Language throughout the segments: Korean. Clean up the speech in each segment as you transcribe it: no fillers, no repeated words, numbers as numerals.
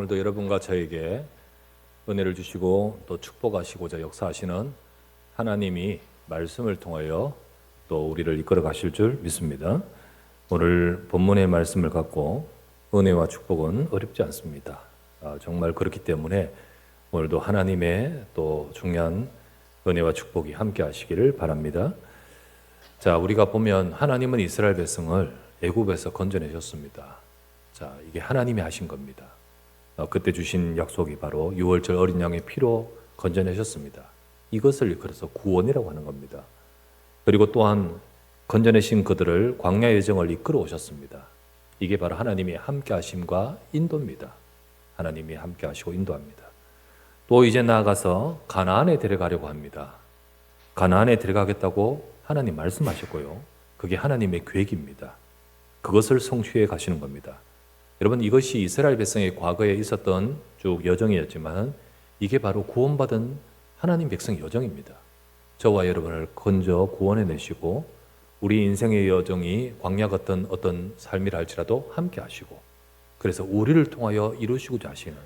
오늘도 여러분과 저에게 은혜를 주시고 또 축복하시고자 역사하시는 하나님이 말씀을 통하여 또 우리를 이끌어 가실 줄 믿습니다. 오늘 본문의 말씀을 갖고 은혜와 축복은 어렵지 않습니다. 정말 그렇기 때문에 오늘도 하나님의 또 중요한 은혜와 축복이 함께 하시기를 바랍니다. 자, 우리가 보면 하나님은 이스라엘 백성을 애굽에서 건져내셨습니다. 자, 이게 하나님이 하신 겁니다. 그때 주신 약속이 바로 유월절 어린 양의 피로 건져내셨습니다. 이것을 그래서 구원이라고 하는 겁니다. 그리고 또한 건져내신 그들을 광야의 여정을 이끌어 오셨습니다. 이게 바로 하나님이 함께 하심과 인도입니다. 하나님이 함께 하시고 인도합니다. 또 이제 나아가서 가나안에 데려가려고 합니다. 가나안에 데려가겠다고 하나님 말씀하셨고요. 그게 하나님의 계획입니다. 그것을 성취해 가시는 겁니다. 여러분, 이것이 이스라엘 백성의 과거에 있었던 쭉 여정이었지만 이게 바로 구원받은 하나님 백성의 여정입니다. 저와 여러분을 건져 구원해 내시고 우리 인생의 여정이 광야 같은 어떤 삶이라 할지라도 함께 하시고 그래서 우리를 통하여 이루시고자 하시는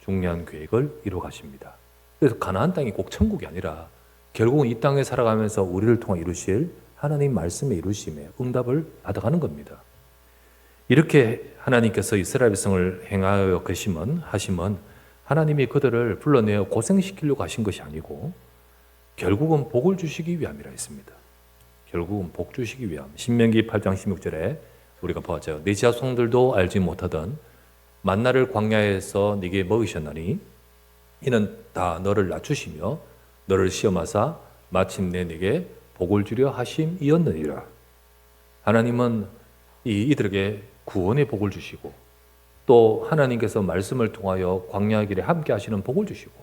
중요한 계획을 이루어 가십니다. 그래서 가나안 땅이 꼭 천국이 아니라 결국은 이 땅에 살아가면서 우리를 통해 이루실 하나님 말씀의 이루심에 응답을 받아가는 겁니다. 이렇게 하나님께서 이스라엘 백성을 행하여 하심은 하나님이 그들을 불러내어 고생시키려고 하신 것이 아니고 결국은 복을 주시기 위함이라 했습니다. 결국은 복 주시기 위함. 신명기 8장 16절에 우리가 보았죠. 네 자손들도 알지 못하던 만나를 광야에서 네게 먹이셨나니 이는 다 너를 낮추시며 너를 시험하사 마침내 네게 복을 주려 하심이었느니라. 하나님은 이들에게 구원의 복을 주시고 또 하나님께서 말씀을 통하여 광야의 길에 함께 하시는 복을 주시고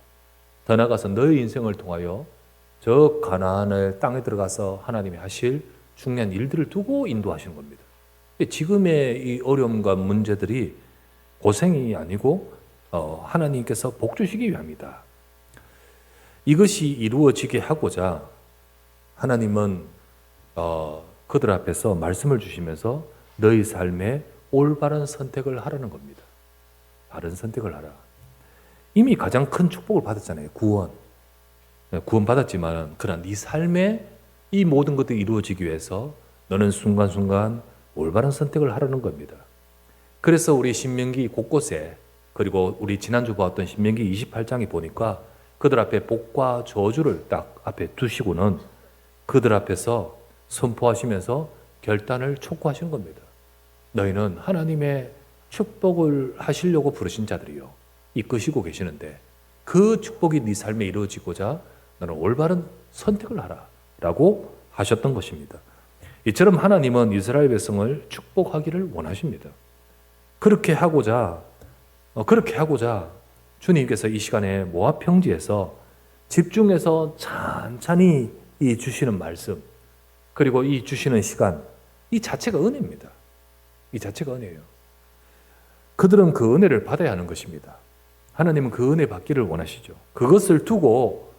더 나아가서 너의 인생을 통하여 저 가나안의 땅에 들어가서 하나님이 하실 중요한 일들을 두고 인도하시는 겁니다. 지금의 이 어려움과 문제들이 고생이 아니고 하나님께서 복 주시기 위함이다. 이것이 이루어지게 하고자 하나님은 그들 앞에서 말씀을 주시면서 너희 삶에 올바른 선택을 하라는 겁니다. 바른 선택을 하라. 이미 가장 큰 축복을 받았잖아요. 구원 받았지만 그러나 네 삶에 이 모든 것들이 이루어지기 위해서 너는 순간순간 올바른 선택을 하라는 겁니다. 그래서 우리 신명기 곳곳에 그리고 우리 지난주 보았던 신명기 28장에 보니까 그들 앞에 복과 저주를 딱 앞에 두시고는 그들 앞에서 선포하시면서 결단을 촉구하시는 겁니다. 너희는 하나님의 축복을 하시려고 부르신 자들이요 이끄시고 계시는데 그 축복이 네 삶에 이루어지고자 너는 올바른 선택을 하라 라고 하셨던 것입니다. 이처럼 하나님은 이스라엘 백성을 축복하기를 원하십니다. 그렇게 하고자 주님께서 이 시간에 모압 평지에서 집중해서 찬찬히 이 주시는 말씀 그리고 이 주시는 시간 이 자체가 은혜입니다. 이 자체가 은혜예요. 그들은 그 은혜를 받아야 하는 것입니다. 하나님은 그 은혜 받기를 원하시죠. 그것을 두고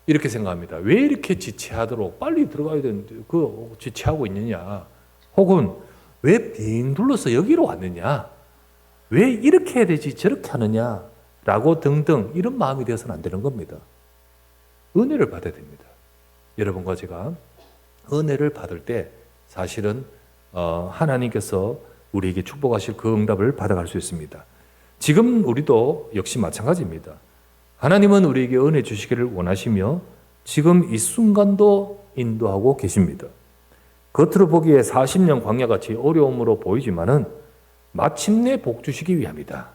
이렇게 생각합니다. 왜 이렇게 지체하도록 빨리 들어가야 되는데 그 지체하고 있느냐? 혹은 왜 빙 둘러서 여기로 왔느냐? 왜 이렇게 해야 되지 저렇게 하느냐? 라고 등등 이런 마음이 되어서는 안 되는 겁니다. 은혜를 받아야 됩니다. 여러분과 제가 은혜를 받을 때 사실은 하나님께서 우리에게 축복하실 그 응답을 받아갈 수 있습니다. 지금 우리도 역시 마찬가지입니다. 하나님은 우리에게 은혜 주시기를 원하시며 지금 이 순간도 인도하고 계십니다. 겉으로 보기에 40년 광야같이 어려움으로 보이지만은 마침내 복 주시기 위함이다.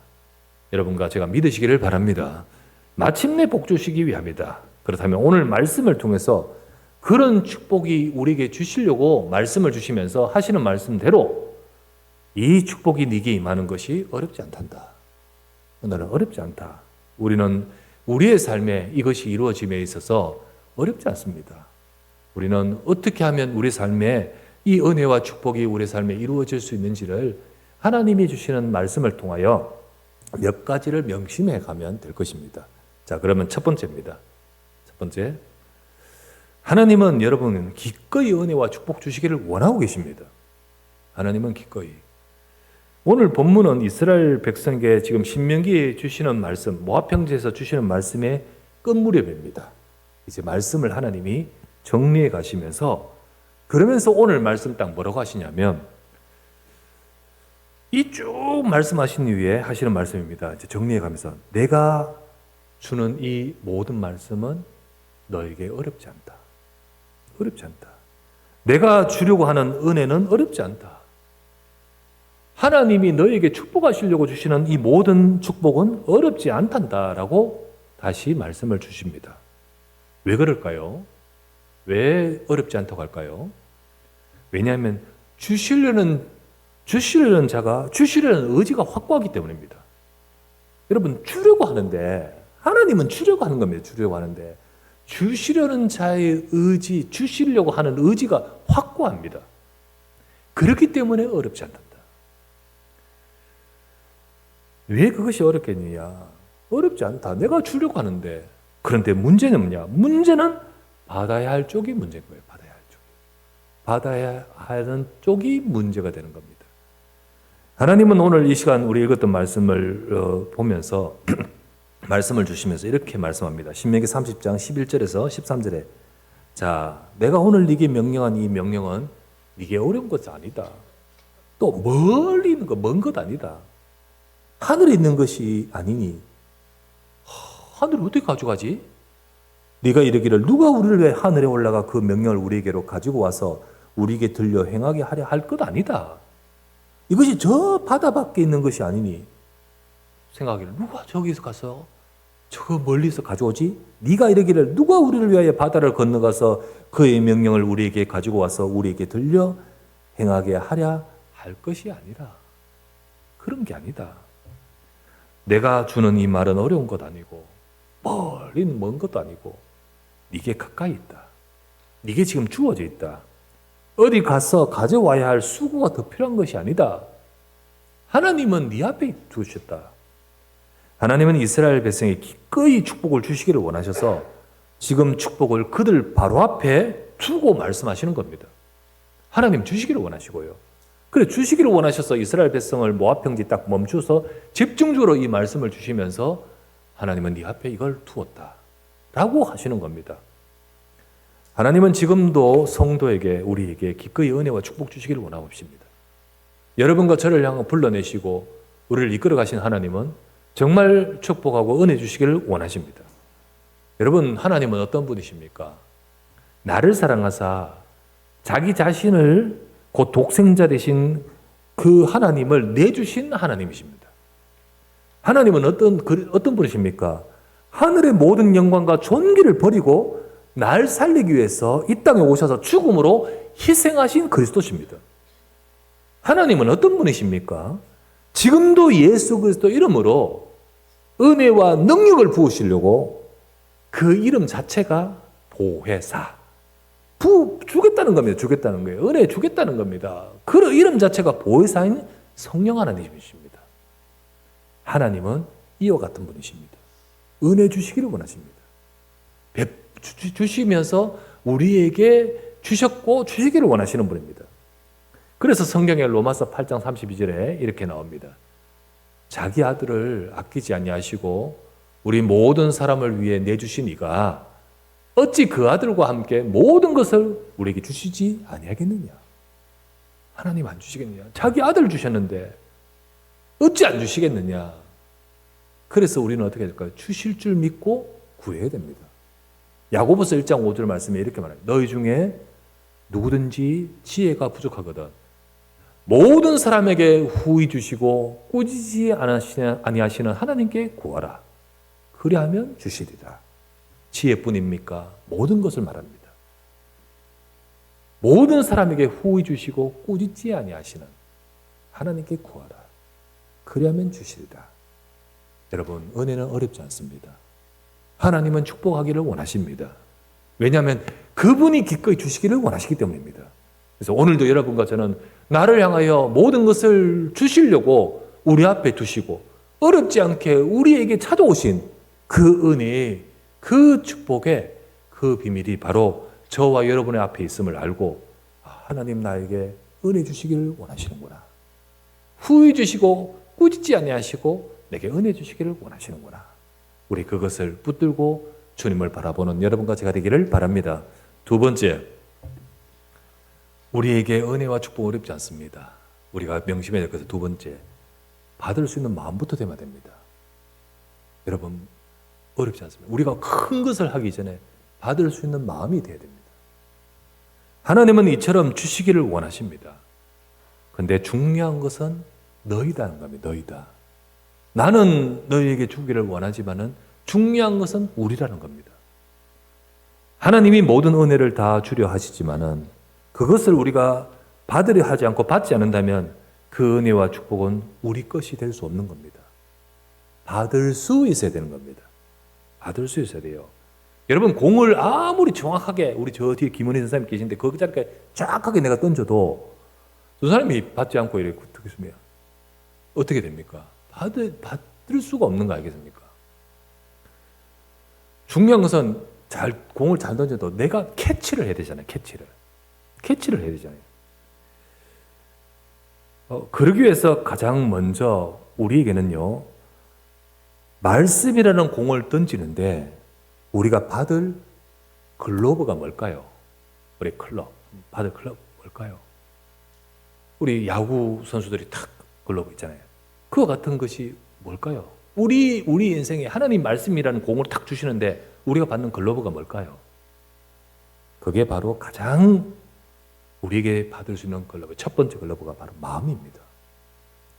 여러분과 제가 믿으시기를 바랍니다. 마침내 복 주시기 위함이다. 그렇다면 오늘 말씀을 통해서 그런 축복이 우리에게 주시려고 말씀을 주시면서 하시는 말씀대로 이 축복이 네게 임하는 것이 어렵지 않단다. 오늘은 어렵지 않다. 우리는 우리의 삶에 이것이 이루어짐에 있어서 어렵지 않습니다. 우리는 어떻게 하면 우리 삶에 이 은혜와 축복이 우리 삶에 이루어질 수 있는지를 하나님이 주시는 말씀을 통하여 몇 가지를 명심해 가면 될 것입니다. 자, 그러면 첫 번째입니다. 첫 번째, 하나님은 여러분 기꺼이 은혜와 축복 주시기를 원하고 계십니다. 하나님은 기꺼이. 오늘 본문은 이스라엘 백성에게 지금 신명기에 주시는 말씀, 모압평지에서 주시는 말씀의 끝무렵입니다. 이제 말씀을 하나님이 정리해 가시면서, 그러면서 오늘 말씀 딱 뭐라고 하시냐면, 이 쭉 말씀하신 이후에 하시는 말씀입니다. 이제 정리해 가면서, 내가 주는 이 모든 말씀은 너에게 어렵지 않다. 어렵지 않다. 내가 주려고 하는 은혜는 어렵지 않다. 하나님이 너에게 축복하시려고 주시는 이 모든 축복은 어렵지 않단다라고 다시 말씀을 주십니다. 왜 그럴까요? 왜 어렵지 않다고 할까요? 왜냐하면 주시려는 자가 주시려는 의지가 확고하기 때문입니다. 여러분, 주려고 하는데, 하나님은 주려고 하는 겁니다. 주려고 하는데 주시려는 자의 의지, 주시려고 하는 의지가 확고합니다. 그렇기 때문에 어렵지 않다. 왜 그것이 어렵겠느냐? 어렵지 않다. 내가 주려고 하는데. 그런데 문제는 뭐냐? 문제는 받아야 할 쪽이 문제인 거예요. 받아야 할 쪽이. 받아야 하는 쪽이 문제가 되는 겁니다. 하나님은 오늘 이 시간 우리 읽었던 말씀을 보면서 말씀을 주시면서 이렇게 말씀합니다. 신명기 30장 11절에서 13절에, 자, 내가 오늘 네게 명령한 이 명령은 네게 어려운 것이 아니다. 또 멀리 있는 거, 먼 것 아니다. 하늘에 있는 것이 아니니 하늘을 어떻게 가져가지? 네가 이르기를 누가 우리를 위해 하늘에 올라가 그 명령을 우리에게로 가지고 와서 우리에게 들려 행하게 하려 할 것 아니다. 이것이 저 바다 밖에 있는 것이 아니니, 생각하기를 누가 저기서 가서 저 멀리서 가져오지? 네가 이르기를 누가 우리를 위하여 바다를 건너가서 그의 명령을 우리에게 가지고 와서 우리에게 들려 행하게 하려 할 것이 아니라, 그런 게 아니다. 내가 주는 이 말은 어려운 것 아니고 멀리 먼 것도 아니고 네게 가까이 있다. 네게 지금 주어져 있다. 어디 가서 가져와야 할 수고가 더 필요한 것이 아니다. 하나님은 네 앞에 두셨다. 하나님은 이스라엘 백성에 기꺼이 축복을 주시기를 원하셔서 지금 축복을 그들 바로 앞에 두고 말씀하시는 겁니다. 하나님 주시기를 원하시고요. 그래, 주시기를 원하셔서 이스라엘 백성을 모압평지 딱 멈춰서 집중적으로 이 말씀을 주시면서 하나님은 네 앞에 이걸 두었다 라고 하시는 겁니다. 하나님은 지금도 성도에게, 우리에게 기꺼이 은혜와 축복 주시기를 원하고 계십니다. 여러분과 저를 향해 불러내시고 우리를 이끌어 가신 하나님은 정말 축복하고 은혜 주시기를 원하십니다. 여러분, 하나님은 어떤 분이십니까? 나를 사랑하사 자기 자신을 곧 독생자 되신 그 하나님을 내주신 하나님이십니다. 하나님은 어떤 분이십니까? 하늘의 모든 영광과 존귀를 버리고 날 살리기 위해서 이 땅에 오셔서 죽음으로 희생하신 그리스도십니다. 하나님은 어떤 분이십니까? 지금도 예수 그리스도 이름으로 은혜와 능력을 부으시려고 그 이름 자체가 보혜사, 주겠다는 겁니다. 주겠다는 거예요. 은혜 주겠다는 겁니다. 그 이름 자체가 보혜사인 성령 하나님이십니다. 하나님은 이와 같은 분이십니다. 은혜 주시기를 원하십니다. 주시면서 우리에게 주셨고 주시기를 원하시는 분입니다. 그래서 성경의 로마서 8장 32절에 이렇게 나옵니다. 자기 아들을 아끼지 아니하시고 우리 모든 사람을 위해 내주신 이가 어찌 그 아들과 함께 모든 것을 우리에게 주시지 아니하겠느냐? 하나님 안 주시겠느냐? 자기 아들을 주셨는데 어찌 안 주시겠느냐? 그래서 우리는 어떻게 될까요? 주실 줄 믿고 구해야 됩니다. 야고보서 1장 5절 말씀에 이렇게 말합니다. 너희 중에 누구든지 지혜가 부족하거든 모든 사람에게 후히 주시고 꾸짖지 아니하시는 하나님께 구하라. 그리하면 주시리라. 지혜뿐입니까? 모든 것을 말합니다. 모든 사람에게 후히 주시고 꾸짖지 아니하시는 하나님께 구하라. 그리하면 주시리라. 여러분, 은혜는 어렵지 않습니다. 하나님은 축복하기를 원하십니다. 왜냐하면 그분이 기꺼이 주시기를 원하시기 때문입니다. 그래서 오늘도 여러분과 저는 나를 향하여 모든 것을 주시려고 우리 앞에 두시고 어렵지 않게 우리에게 찾아오신 그 은혜의 그 축복의 그 비밀이 바로 저와 여러분의 앞에 있음을 알고 하나님 나에게 은혜 주시기를 원하시는구나. 후히 주시고 꾸짖지 아니하시고 내게 은혜 주시기를 원하시는구나. 우리 그것을 붙들고 주님을 바라보는 여러분과 제가 되기를 바랍니다. 두 번째, 우리에게 은혜와 축복 어렵지 않습니다. 우리가 명심해야 될 것은 두 번째, 받을 수 있는 마음부터 되면 됩니다. 여러분, 어렵지 않습니다. 우리가 큰 것을 하기 전에 받을 수 있는 마음이 되어야 됩니다. 하나님은 이처럼 주시기를 원하십니다. 그런데 중요한 것은 너희다는 겁니다. 너희다. 나는 너희에게 주기를 원하지만은 중요한 것은 우리라는 겁니다. 하나님이 모든 은혜를 다 주려 하시지만은 그것을 우리가 받으려 하지 않고 받지 않는다면 그 은혜와 축복은 우리 것이 될 수 없는 겁니다. 받을 수 있어야 되는 겁니다. 받을 수 있어야 돼요. 여러분, 공을 아무리 정확하게, 우리 저 뒤에 김은희 선생님 계신데 그 자리까지 정확하게 내가 던져도 저 사람이 받지 않고 이렇게 붙겠으면 어떻게 됩니까? 받을 수가 없는 거 알겠습니까? 중요한 것은 공을 잘 던져도 내가 캐치를 해야 되잖아요. 캐치를 해야 되잖아요. 그러기 위해서 가장 먼저 우리에게는요, 말씀이라는 공을 던지는데 우리가 받을 글러브가 뭘까요? 우리 받을 클럽 뭘까요? 우리 야구 선수들이 탁 글러브 있잖아요. 그와 같은 것이 뭘까요? 우리 인생에 하나님 말씀이라는 공을 탁 주시는데 우리가 받는 글러브가 뭘까요? 그게 바로 가장 우리에게 받을 수 있는 글러브, 첫 번째 글러브가 바로 마음입니다.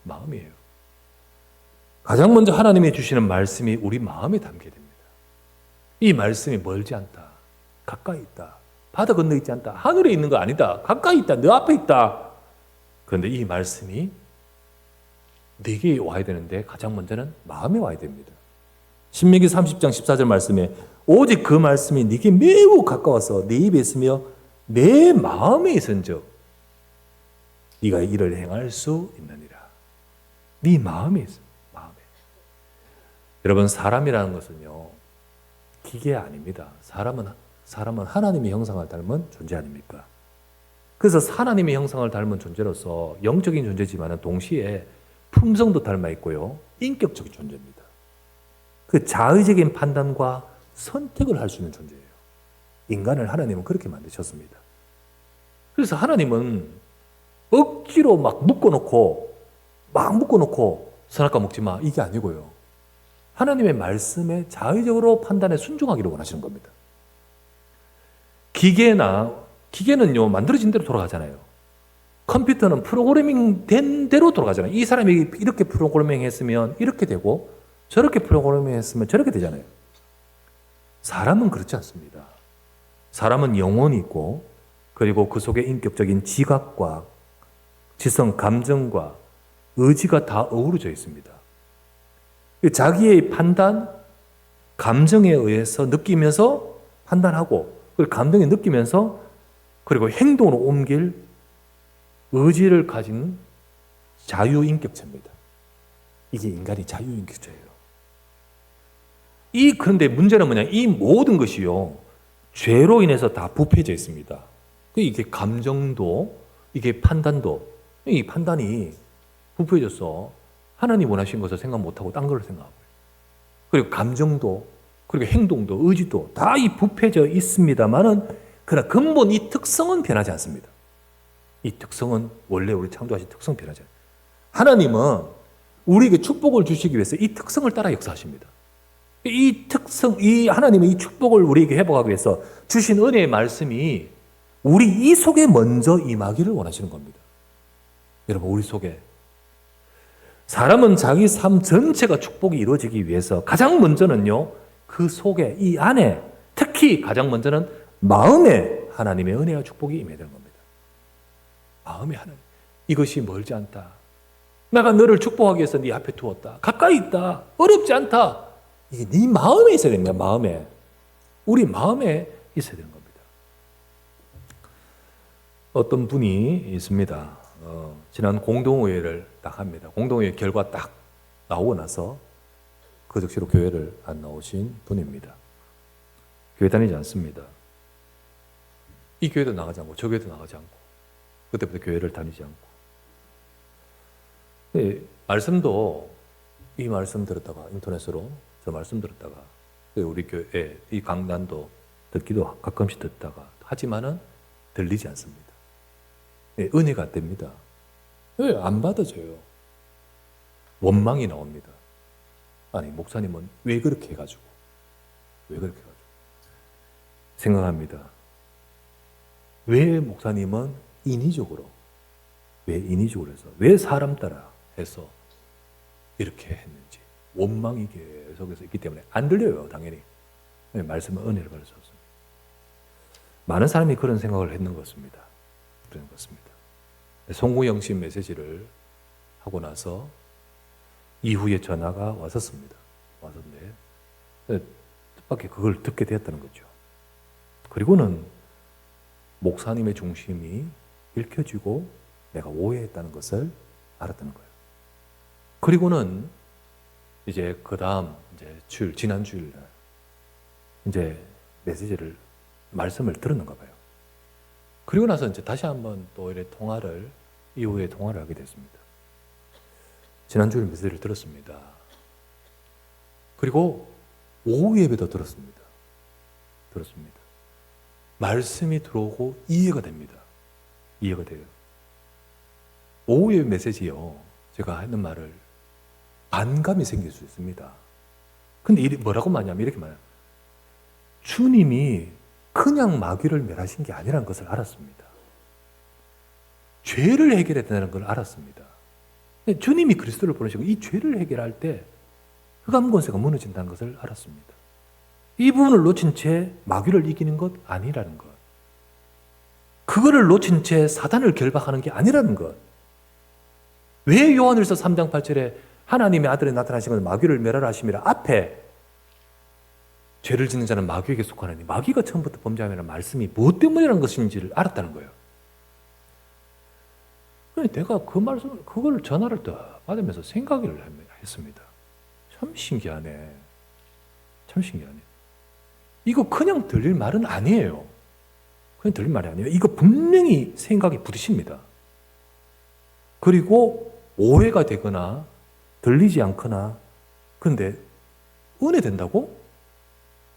마음이에요. 가장 먼저 하나님이 주시는 말씀이 우리 마음에 담게 됩니다. 이 말씀이 멀지 않다. 가까이 있다. 바다 건너 있지 않다. 하늘에 있는 거 아니다. 가까이 있다. 너 앞에 있다. 그런데 이 말씀이 네게 와야 되는데 가장 먼저는 마음에 와야 됩니다. 신명기 30장 14절 말씀에 오직 그 말씀이 네게 매우 가까워서 네 입에 있으며 내 마음에 있은즉 네가 이를 행할 수 있느니라. 네 마음에 있어. 마음에. 여러분, 사람이라는 것은요, 기계 아닙니다. 사람은 하나님의 형상을 닮은 존재 아닙니까? 그래서 하나님의 형상을 닮은 존재로서 영적인 존재지만 동시에 품성도 닮아 있고요, 인격적인 존재입니다. 그 자의적인 판단과 선택을 할 수 있는 존재예요. 인간을 하나님은 그렇게 만드셨습니다. 그래서 하나님은 억지로 막 묶어놓고 선악과 먹지 마, 이게 아니고요, 하나님의 말씀에 자의적으로 판단에 순종하기를 원하시는 겁니다. 기계는요, 만들어진 대로 돌아가잖아요. 컴퓨터는 프로그래밍 된 대로 돌아가잖아요. 이 사람이 이렇게 프로그래밍 했으면 이렇게 되고 저렇게 프로그래밍 했으면 저렇게 되잖아요. 사람은 그렇지 않습니다. 사람은 영혼이 있고, 그리고 그 속에 인격적인 지각과 지성, 감정과 의지가 다 어우러져 있습니다. 자기의 판단, 감정에 의해서 느끼면서 판단하고, 그리고 감정에 느끼면서, 그리고 행동으로 옮길 의지를 가진 자유인격체입니다. 이게 인간이 자유인격체예요. 그런데 문제는 뭐냐? 이 모든 것이요, 죄로 인해서 다 부패져 있습니다. 이게 감정도, 이게 판단도, 이 판단이 부패져서 하나님 원하신 것을 생각 못하고 딴 걸 생각하고, 그리고 감정도, 그리고 행동도, 의지도 다 이 부패져 있습니다만은, 그러나 근본 이 특성은 변하지 않습니다. 이 특성은 원래 우리 창조하신 특성 변하지 않아요. 하나님은 우리에게 축복을 주시기 위해서 이 특성을 따라 역사하십니다. 이 특성, 이 하나님의 이 축복을 우리에게 회복하기 위해서 주신 은혜의 말씀이 우리 이 속에 먼저 임하기를 원하시는 겁니다. 여러분, 우리 속에 사람은 자기 삶 전체가 축복이 이루어지기 위해서 가장 먼저는요, 그 속에, 이 안에, 특히 가장 먼저는 마음에 하나님의 은혜와 축복이 임해야 되는 겁니다. 마음에 하나님, 이것이 멀지 않다. 내가 너를 축복하기 위해서 네 앞에 두었다. 가까이 있다. 어렵지 않다. 이게 네 마음에 있어야 됩니다. 마음에. 우리 마음에 있어야 되는 겁니다. 어떤 분이 있습니다. 지난 공동의회를 딱 합니다. 공동의회 결과 딱 나오고 나서 그 즉시로 교회를 안 나오신 분입니다. 교회 다니지 않습니다. 이 교회도 나가지 않고 저 교회도 나가지 않고 그때부터 교회를 다니지 않고 말씀도 이 말씀 들었다가 인터넷으로 저 말씀 들었다가 우리 교회 이 강단도 듣기도 가끔씩 듣다가 하지만은 들리지 않습니다. 은혜가 안 됩니다. 왜 안 받아져요? 원망이 나옵니다. 아니 목사님은 왜 그렇게 해가지고 생각합니다. 왜 목사님은 인위적으로 해서 왜 사람 따라 해서 이렇게 했는지 원망이 계속해서 있기 때문에 안 들려요. 당연히 말씀은 은혜를 받을 수 없습니다. 많은 사람이 그런 생각을 했는 것입니다. 송구영 씨 메시지를 하고 나서 이후에 전화가 왔었습니다. 뜻밖의 그걸 듣게 되었다는 거죠. 그리고는 목사님의 중심이 읽혀지고 내가 오해했다는 것을 알았다는 거예요. 그리고는 이제 그 다음 지난 주일날 메시지를 말씀을 들었는가 봐요. 그리고 나서 다시 한번 또 이후에 통화를 하게 됐습니다. 지난 주일 메시지를 들었습니다. 그리고 오후 예배도 들었습니다. 말씀이 들어오고 이해가 됩니다. 이해가 돼요. 오후 예배 메시지요. 제가 하는 말을 반감이 생길 수 있습니다. 근데 뭐라고 말하냐면 이렇게 말해요. 주님이 그냥 마귀를 멸하신 게 아니라는 것을 알았습니다. 죄를 해결해야 된다는 걸 알았습니다. 주님이 그리스도를 보내시고 이 죄를 해결할 때 흑암 권세가 무너진다는 것을 알았습니다. 이 부분을 놓친 채 마귀를 이기는 것 아니라는 것. 그거를 놓친 채 사단을 결박하는 게 아니라는 것. 왜 요한일서 3장 8절에 하나님의 아들이 나타나신 것은 마귀를 멸하라 하심이라 앞에 죄를 짓는 자는 마귀에게 속하나니 마귀가 처음부터 범죄하면 말씀이 무엇 때문이라는 것인지를 알았다는 거예요. 내가 그걸 전화를 받으면서 생각을 했습니다. 참 신기하네. 이거 그냥 들릴 말은 아니에요. 이거 분명히 생각이 부딪힙니다. 그리고 오해가 되거나 들리지 않거나 근데 은혜된다고?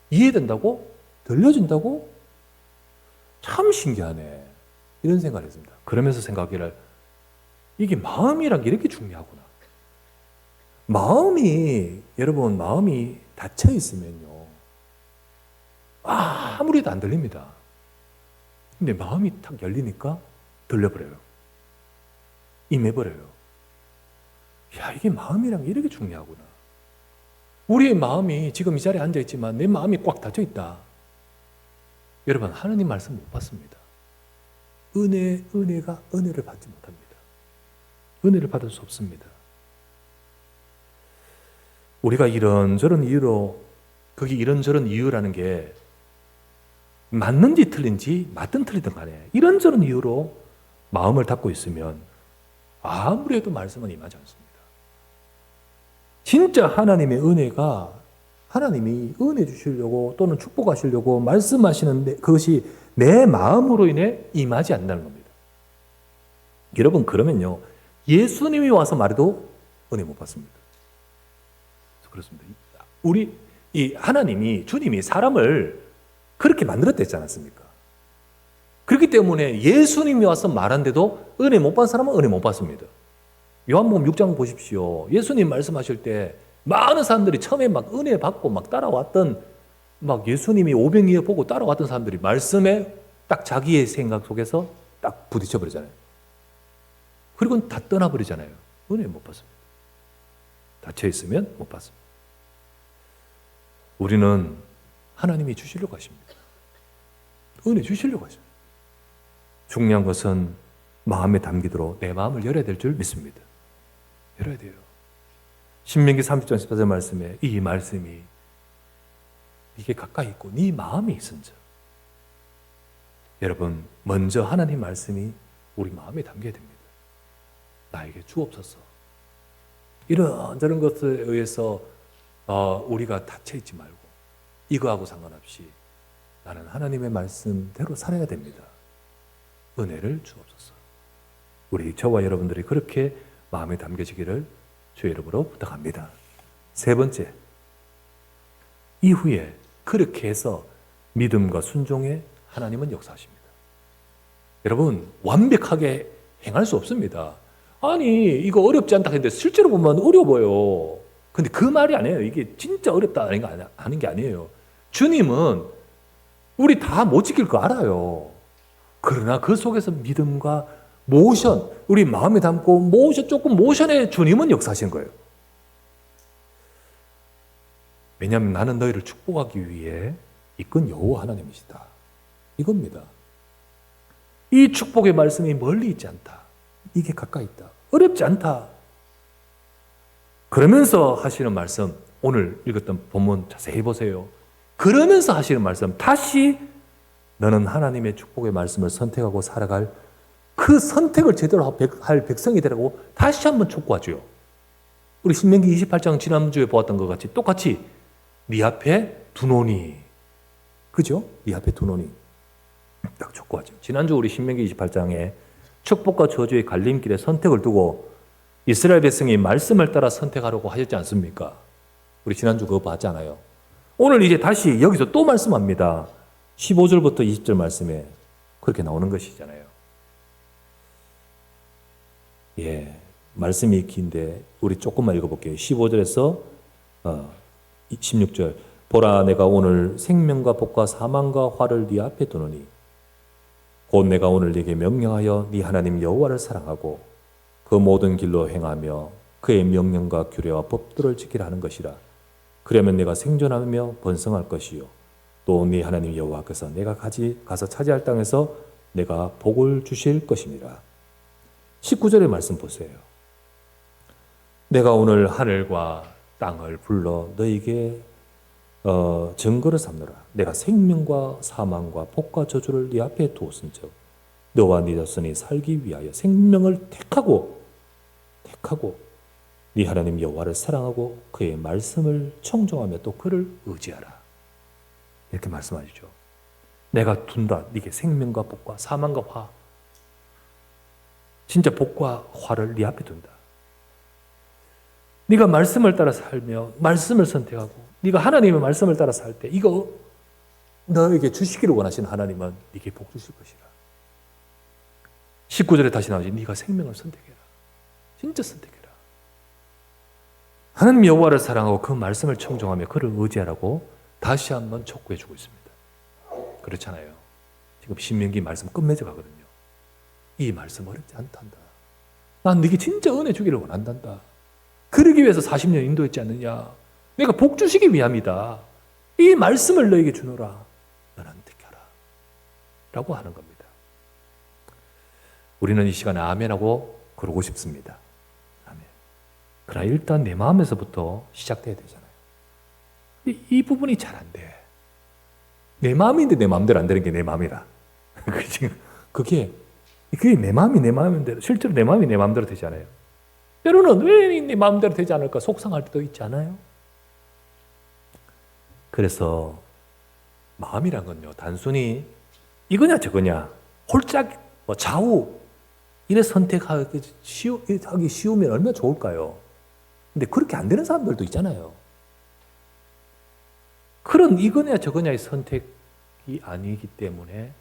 이해된다고? 들려진다고? 참 신기하네. 이런 생각을 했습니다. 그러면서 생각하기를 이게 마음이란 게 이렇게 중요하구나. 여러분 마음이 닫혀 있으면요. 아무리 해도 안 들립니다. 근데 마음이 탁 열리니까 들려버려요. 임해버려요. 이게 마음이란 게 이렇게 중요하구나. 우리의 마음이 지금 이 자리에 앉아있지만 내 마음이 꽉 닫혀있다. 여러분 하나님 말씀 못 받습니다. 은혜가 은혜를 받지 못합니다. 은혜를 받을 수 없습니다. 우리가 이런저런 이유로 그게 이런저런 이유라는 게 맞는지 틀린지 맞든 틀리든 간에 이런저런 이유로 마음을 닫고 있으면 아무리 해도 말씀은 임하지 않습니다. 진짜 하나님의 은혜가 하나님이 은혜 주시려고 또는 축복하시려고 말씀하시는데 그것이 내 마음으로 인해 임하지 않는다는 겁니다. 여러분 그러면요 예수님이 와서 말해도 은혜 못 받습니다. 그렇습니다. 주님이 사람을 그렇게 만들었댔지 않았습니까? 그렇기 때문에 예수님이 와서 말한데도 은혜 못 받은 사람은 은혜 못 받습니다. 요한복음 6장 보십시오. 예수님 말씀하실 때 많은 사람들이 처음에 막 은혜 받고 막 따라왔던 막 예수님이 오병이어 보고 따라왔던 사람들이 말씀에 딱 자기의 생각 속에서 딱 부딪혀 버리잖아요. 그리고 다 떠나버리잖아요. 은혜 못 받습니다. 닫혀 있으면 못 받습니다. 우리는 하나님이 주시려고 하십니다. 은혜 주시려고 하십니다. 중요한 것은 마음에 담기도록 내 마음을 열어야 될 줄 믿습니다. 열어야 돼요. 신명기 30장 14절 말씀에 이 말씀이 이게 가까이 있고 네 마음에 있은즉 여러분 먼저 하나님 말씀이 우리 마음에 담겨야 됩니다. 나에게 주옵소서. 이런저런 것에 의해서 우리가 닫혀있지 말고 이거하고 상관없이 나는 하나님의 말씀대로 살아야 됩니다. 은혜를 주옵소서. 저와 여러분들이 그렇게 마음에 담겨지기를 주의 이름으로 부탁합니다. 세 번째, 이후에 그렇게 해서 믿음과 순종에 하나님은 역사하십니다. 여러분, 완벽하게 행할 수 없습니다. 아니, 이거 어렵지 않다 했는데 실제로 보면 어려워요. 근데 그 말이 아니에요. 이게 진짜 어렵다 하는 게 아니에요. 주님은 우리 다 못 지킬 거 알아요. 그러나 그 속에서 믿음과 모션, 우리 마음에 담고 모션에 주님은 역사하시는 거예요. 왜냐하면 나는 너희를 축복하기 위해 이끈 여호와 하나님이시다. 이겁니다. 이 축복의 말씀이 멀리 있지 않다. 이게 가까이 있다. 어렵지 않다. 그러면서 하시는 말씀, 오늘 읽었던 본문 자세히 보세요. 그러면서 하시는 말씀, 다시 너는 하나님의 축복의 말씀을 선택하고 살아갈 그 선택을 제대로 할 백성이 되라고 다시 한번 촉구하죠. 우리 신명기 28장 지난주에 보았던 것 같이 똑같이 네 앞에 두노니, 그죠? 네 앞에 두노니 딱 촉구하죠. 지난주 우리 신명기 28장에 축복과 저주의 갈림길에 선택을 두고 이스라엘 백성이 말씀을 따라 선택하려고 하셨지 않습니까? 우리 지난주 그거 봤잖아요. 오늘 이제 다시 여기서 또 말씀합니다. 15절부터 20절 말씀에 그렇게 나오는 것이잖아요. 예, 말씀이 긴데 우리 조금만 읽어볼게요. 15절에서 16절. 보라, 내가 오늘 생명과 복과 사망과 화를 네 앞에 두노니 곧 내가 오늘 네게 명령하여 네 하나님 여호와를 사랑하고 그 모든 길로 행하며 그의 명령과 규례와 법도를 지키라 하는 것이라. 그러면 내가 생존하며 번성할 것이요 또 네 하나님 여호와께서 내가 가서 차지할 땅에서 내가 복을 주실 것입니다. 19절의 말씀 보세요. 내가 오늘 하늘과 땅을 불러 너에게 증거를 삼노라. 내가 생명과 사망과 복과 저주를 네 앞에 두었은즉 너와 네 자손이 살기 위하여 생명을 택하고 네 하나님 여호와를 사랑하고 그의 말씀을 청종하며 또 그를 의지하라. 이렇게 말씀하시죠. 내가 둔다. 네게 생명과 복과 사망과 화, 진짜 복과 화를 네 앞에 둔다. 네가 말씀을 따라 살며 말씀을 선택하고 네가 하나님의 말씀을 따라 살 때 이거 너에게 주시기를 원하시는 하나님은 네게 복 주실 것이라. 19절에 다시 나오지. 네가 생명을 선택해라. 진짜 선택해라. 하나님 여호와를 사랑하고 그 말씀을 청종하며 그를 의지하라고 다시 한번 촉구해 주고 있습니다. 그렇잖아요. 지금 신명기 말씀 끝맺어 가거든요. 이 말씀 어렵지 않단다. 난 네게 진짜 은혜 주기를 원한단다. 그러기 위해서 40년 인도했지 않느냐. 내가 복 주시기 위함이다. 이 말씀을 너에게 주노라. 너는 택하라. 라고 하는 겁니다. 우리는 이 시간에 아멘하고 그러고 싶습니다. 아멘. 그러나 일단 내 마음에서부터 시작돼야 되잖아요. 이 부분이 잘 안 돼. 내 마음인데 내 마음대로 안 되는 게 내 마음이라. 그게 내 마음이 내 마음인데 실제로 내 마음이 내 마음대로 되지 않아요. 때로는 왜 내 마음대로 되지 않을까 속상할 때도 있지 않아요? 그래서 마음이란 건요, 단순히 이거냐 저거냐 홀짝 좌우 이래 선택하기 쉬우면 얼마나 좋을까요? 근데 그렇게 안 되는 사람들도 있잖아요. 그런 이거냐 저거냐의 선택이 아니기 때문에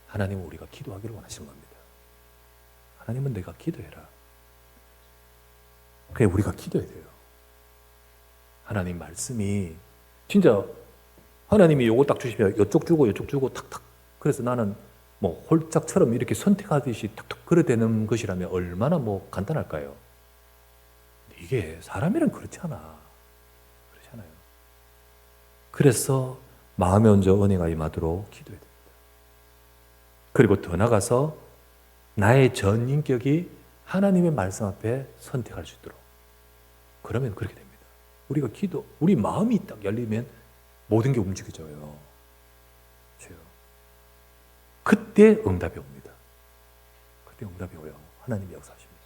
하나님은 우리가 기도하기를 원하시는 겁니다. 하나님은 내가 기도해라. 그래 우리가 기도해야 돼요. 하나님 말씀이 진짜 하나님이 요거 딱 주시면 이쪽 주고 탁탁. 그래서 나는 뭐 홀짝처럼 이렇게 선택하듯이 탁탁 그래 되는 것이라면 얼마나 뭐 간단할까요? 이게 사람이란 그렇잖아. 그렇잖아요. 그래서 마음에 먼저 은혜가 임하도록 기도해야 됩니다. 그리고 더 나가서 나의 전 인격이 하나님의 말씀 앞에 선택할 수 있도록. 그러면 그렇게 됩니다. 우리가 우리 마음이 딱 열리면 모든 게 움직여져요. 그때 응답이 옵니다. 그때 응답이 오요. 하나님이 역사하십니다.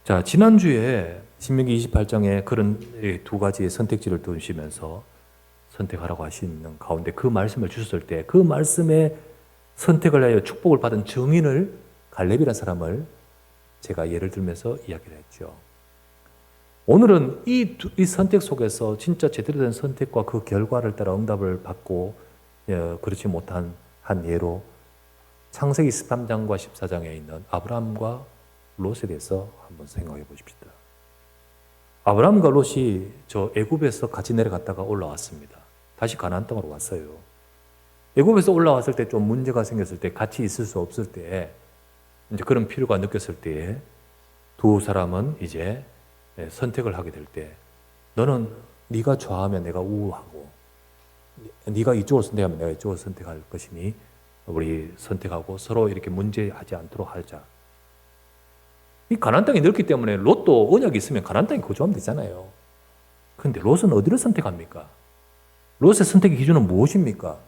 자, 지난주에 신명기 28장에 그런 두 가지의 선택지를 두시면서 선택하라고 하시는 가운데 그 말씀을 주셨을 때 그 말씀에 선택을 하여 축복을 받은 증인을 갈렙이라는 사람을 제가 예를 들면서 이야기를 했죠. 오늘은 이 선택 속에서 진짜 제대로 된 선택과 그 결과를 따라 응답을 받고 그렇지 못한 한 예로 창세기 13장과 14장에 있는 아브라함과 롯에 대해서 한번 생각해 보십시다. 아브라함과 롯이 저 애굽에서 같이 내려갔다가 올라왔습니다. 다시 가나안 땅으로 왔어요. 애굽에서 올라왔을 때 좀 문제가 생겼을 때 같이 있을 수 없을 때 이제 그런 필요가 느꼈을 때에 두 사람은 이제 선택을 하게 될 때 너는 네가 좌하면 내가 우하고 네가 이쪽을 선택하면 내가 이쪽을 선택할 것이니 우리 선택하고 서로 이렇게 문제하지 않도록 하자. 이 가나안 땅이 넓기 때문에 롯도 언약이 있으면 가나안 땅에 거주하면 되잖아요. 그런데 롯은 어디를 선택합니까? 롯의 선택의 기준은 무엇입니까?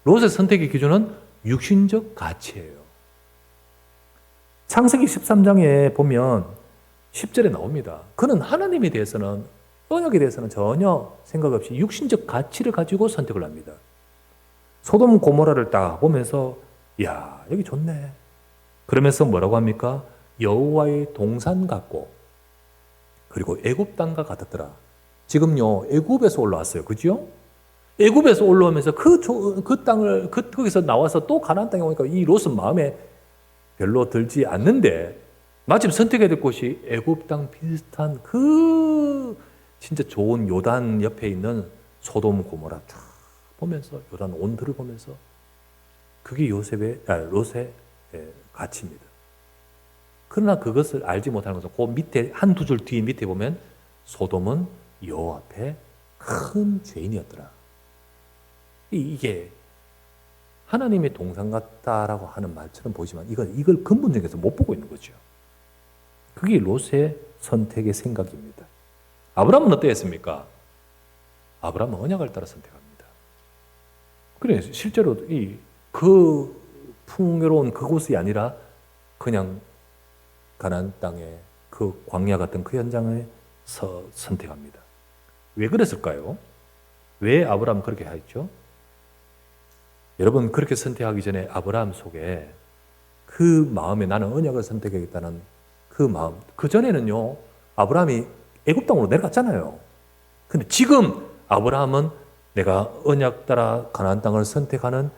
롯의 선택의 기준은 육신적 가치예요. 창세기 13장에 보면 10절에 나옵니다. 그는 하나님에 대해서는 언약에 대해서는 전혀 생각 없이 육신적 가치를 가지고 선택을 합니다. 소돔 고모라를 딱 보면서 야 여기 좋네. 그러면서 뭐라고 합니까? 여호와의 동산 같고 그리고 애굽 땅과 같았더라. 지금요 애굽에서 올라왔어요. 그죠? 애굽에서 올라오면서 그 땅을 거기서 나와서 또 가나안 땅에 오니까 이 롯은 마음에 별로 들지 않는데 마침 선택해야 될 곳이 애굽 땅 비슷한 그 진짜 좋은 요단 옆에 있는 소돔 고모라 쫙 보면서 요단 온들을 보면서 그게 롯의 가치입니다. 그러나 그것을 알지 못하는 것은 그 밑에 한두 줄 뒤 밑에 보면 소돔은 여호와 앞에 큰 죄인이었더라. 이게 하나님의 동산 같다라고 하는 말처럼 보이지만 이걸 근본적에서 못 보고 있는 거죠. 그게 롯의 선택의 생각입니다. 아브라함은 어땠습니까? 아브라함은 언약을 따라 선택합니다. 그래 실제로 그 풍요로운 그곳이 아니라 그냥 가나안 땅의 그 광야 같은 그 현장에서 선택합니다. 왜 그랬을까요? 왜 아브라함은 그렇게 했죠? 여러분 그렇게 선택하기 전에 아브라함 속에 그 마음에 나는 언약을 선택하겠다는 그 마음, 그 전에는요 아브라함이 애굽 땅으로 내려갔잖아요. 근데 지금 아브라함은 내가 언약 따라 가나안 땅을 선택하는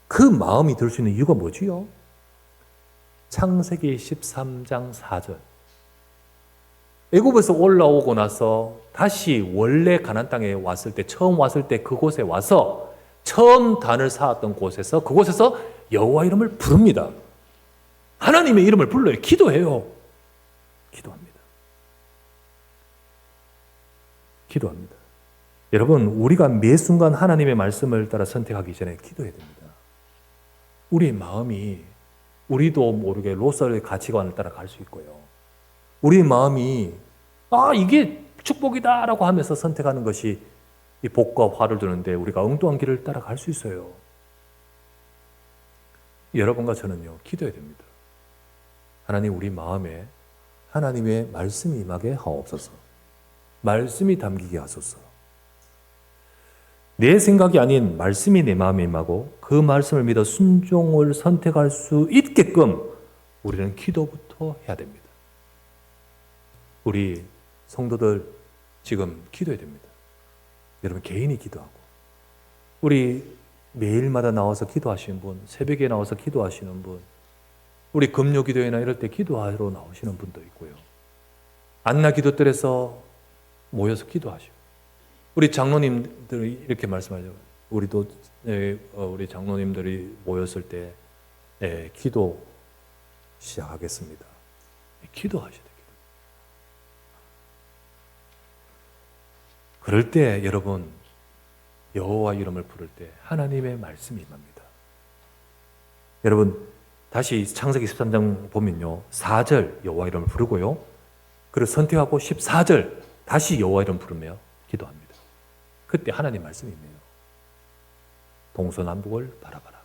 그 마음이 들 수 있는 이유가 뭐지요? 창세기 13장 4절. 애굽에서 올라오고 나서 다시 원래 가나안 땅에 왔을 때 처음 왔을 때 그곳에 와서 처음 단을 쌓았던 곳에서 그곳에서 여호와 이름을 부릅니다. 하나님의 이름을 불러요. 기도해요. 기도합니다. 여러분 우리가 매 순간 하나님의 말씀을 따라 선택하기 전에 기도해야 됩니다. 우리의 마음이 우리도 모르게 롯의 가치관을 따라 갈 수 있고요. 우리의 마음이 이게 축복이다라고 하면서 선택하는 것이 이 복과 화를 두는데 우리가 엉뚱한 길을 따라갈 수 있어요. 여러분과 저는요 기도해야 됩니다. 하나님 우리 마음에 하나님의 말씀이 임하게 하옵소서. 말씀이 담기게 하소서. 내 생각이 아닌 말씀이 내 마음에 임하고 그 말씀을 믿어 순종을 선택할 수 있게끔 우리는 기도부터 해야 됩니다. 우리 성도들 지금 기도해야 됩니다. 여러분 개인이 기도하고 우리 매일마다 나와서 기도하시는 분, 새벽에 나와서 기도하시는 분, 우리 금요 기도회나 이럴 때 기도하러 나오시는 분도 있고요. 안나 기도들에서 모여서 기도하시고 우리 장로님들이 이렇게 말씀하죠. 우리도 우리 장로님들이 모였을 때 기도 시작하겠습니다. 기도하셔야 돼요. 그럴 때 여러분 여호와 이름을 부를 때 하나님의 말씀이 임합니다. 여러분 다시 창세기 13장 보면요 4절 여호와 이름을 부르고요 그리고 선택하고 14절 다시 여호와 이름 부르며 기도합니다. 그때 하나님 말씀이 임해요. 동서남북을 바라봐라.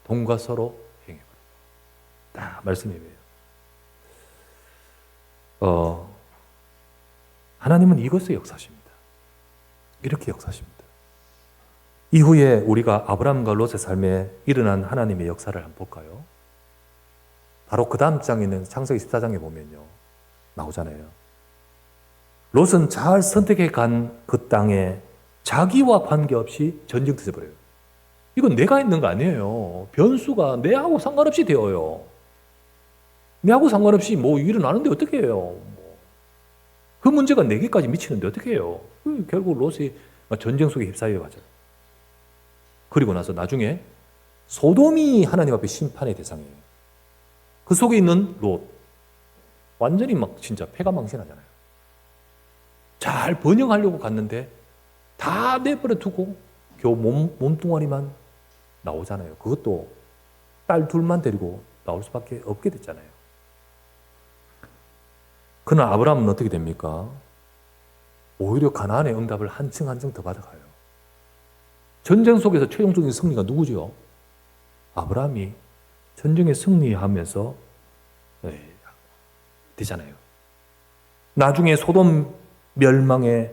동과 서로 행해봐라. 딱 말씀이 임해요. 하나님은 이것에 역사하십니다. 이렇게 역사하십니다. 이후에 우리가 아브라함과 롯의 삶에 일어난 하나님의 역사를 한번 볼까요? 바로 그 다음 장에 있는 창세기 14장에 보면요. 나오잖아요. 롯은 잘 선택해 간 그 땅에 자기와 관계없이 전쟁터에 버려요. 이건 내가 있는 거 아니에요. 변수가 내하고 상관없이 되어요. 내하고 상관없이 뭐 일어나는데 어떻게 해요? 그 문제가 내게까지 미치는데 어떻게 해요? 결국 롯이 전쟁 속에 휩싸여 가죠. 그리고 나서 나중에 소돔이 하나님 앞에 심판의 대상이에요. 그 속에 있는 롯. 완전히 막 진짜 패가망신하잖아요. 잘 번영하려고 갔는데 다 내버려 두고 겨우 몸뚱아리만 나오잖아요. 그것도 딸 둘만 데리고 나올 수밖에 없게 됐잖아요. 그러나 아브라함은 어떻게 됩니까? 오히려 가나안의 응답을 한층 한층 더 받아가요. 전쟁 속에서 최종적인 승리가 누구죠? 아브라함이 전쟁에 승리하면서 되잖아요. 나중에 소돔 멸망에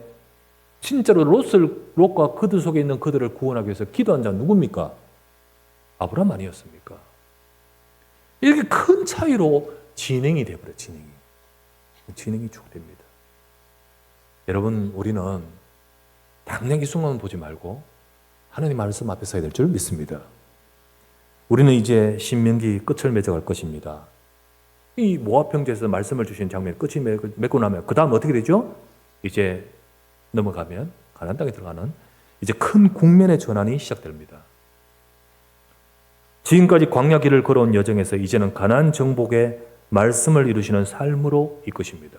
진짜로 롯과 그들 속에 있는 그들을 구원하기 위해서 기도한 자는 누굽니까? 아브라함 아니었습니까? 이렇게 큰 차이로 진행이 되어버려요. 진행이 축됩니다. 여러분, 우리는 당장 이 순간만 보지 말고 하나님 말씀 앞에 서야 될 줄 믿습니다. 우리는 이제 신명기 끝을 맺어갈 것입니다. 이 모압 평지에서 말씀을 주신 장면 끝이 맺고 나면 그 다음 어떻게 되죠? 이제 넘어가면 가나안 땅에 들어가는 이제 큰 국면의 전환이 시작됩니다. 지금까지 광야 길을 걸어온 여정에서 이제는 가나안 정복의 말씀을 이루시는 삶으로 이끄십니다.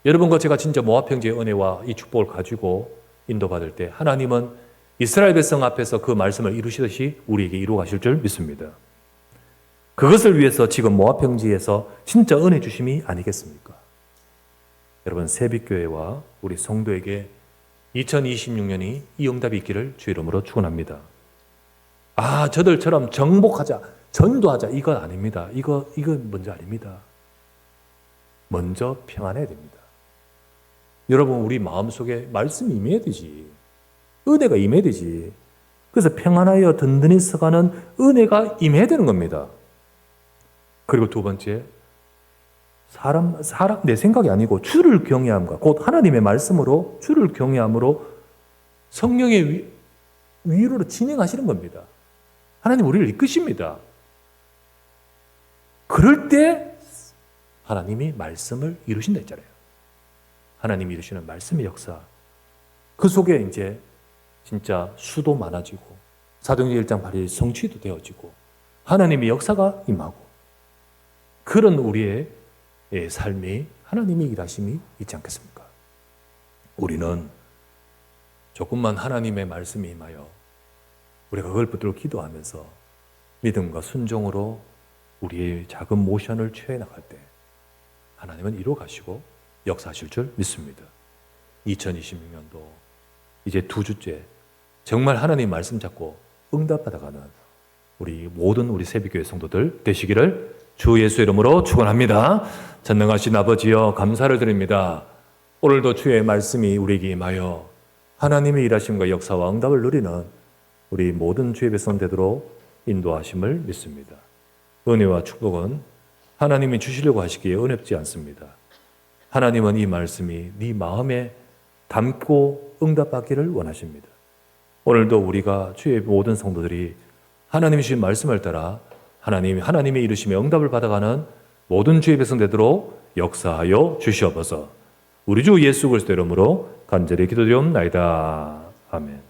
여러분과 제가 진짜 모압 평지의 은혜와 이 축복을 가지고 인도받을 때 하나님은 이스라엘 백성 앞에서 그 말씀을 이루시듯이 우리에게 이루어 가실 줄 믿습니다. 그것을 위해서 지금 모압 평지에서 진짜 은혜 주심이 아니겠습니까? 여러분, 새빛교회와 우리 성도에게 2026년이 이 응답이 있기를 주 이름으로 축원합니다. 저들처럼 정복하자, 전도하자, 이건 아닙니다. 이거 먼저 아닙니다. 먼저 평안해야 됩니다. 여러분, 우리 마음속에 말씀이 임해야 되지. 은혜가 임해야 되지. 그래서 평안하여 든든히 서가는 은혜가 임해야 되는 겁니다. 그리고 두 번째, 사람 내 생각이 아니고 주를 경외함과 곧 하나님의 말씀으로 주를 경외함으로 성령의 위로로 진행하시는 겁니다. 하나님 우리를 이끄십니다. 그럴 때 하나님이 말씀을 이루신다 했잖아요. 하나님이 이루시는 말씀의 역사. 그 속에 이제 진짜 수도 많아지고 사도행전 1장 8일 성취도 되어지고 하나님의 역사가 임하고 그런 우리의 삶이 하나님의 일하심이 있지 않겠습니까? 우리는 조금만 하나님의 말씀이 임하여 우리가 그걸 붙들고 기도하면서 믿음과 순종으로 우리의 작은 모션을 취해 나갈 때 하나님은 이루어 가시고 역사하실 줄 믿습니다. 2026년도 이제 2주째 정말 하나님 말씀 잡고 응답받아가는 우리 모든 우리 새벽교회 성도들 되시기를 주 예수 이름으로 축원합니다. 전능하신 아버지여 감사를 드립니다. 오늘도 주의 말씀이 우리에게 임하여 하나님의 일하심과 역사와 응답을 누리는 우리 모든 주의 백성 되도록 인도하심을 믿습니다. 은혜와 축복은 하나님이 주시려고 하시기에 어렵지 않습니다. 하나님은 이 말씀이 네 마음에 담고 응답받기를 원하십니다. 오늘도 우리가 주의 모든 성도들이 하나님이 주신 말씀을 따라 하나님의 이루심의 응답을 받아가는 모든 주의 백성 되도록 역사하여 주시옵소서. 우리 주 예수 그리스도 이름으로 간절히 기도드리옵나이다. 아멘.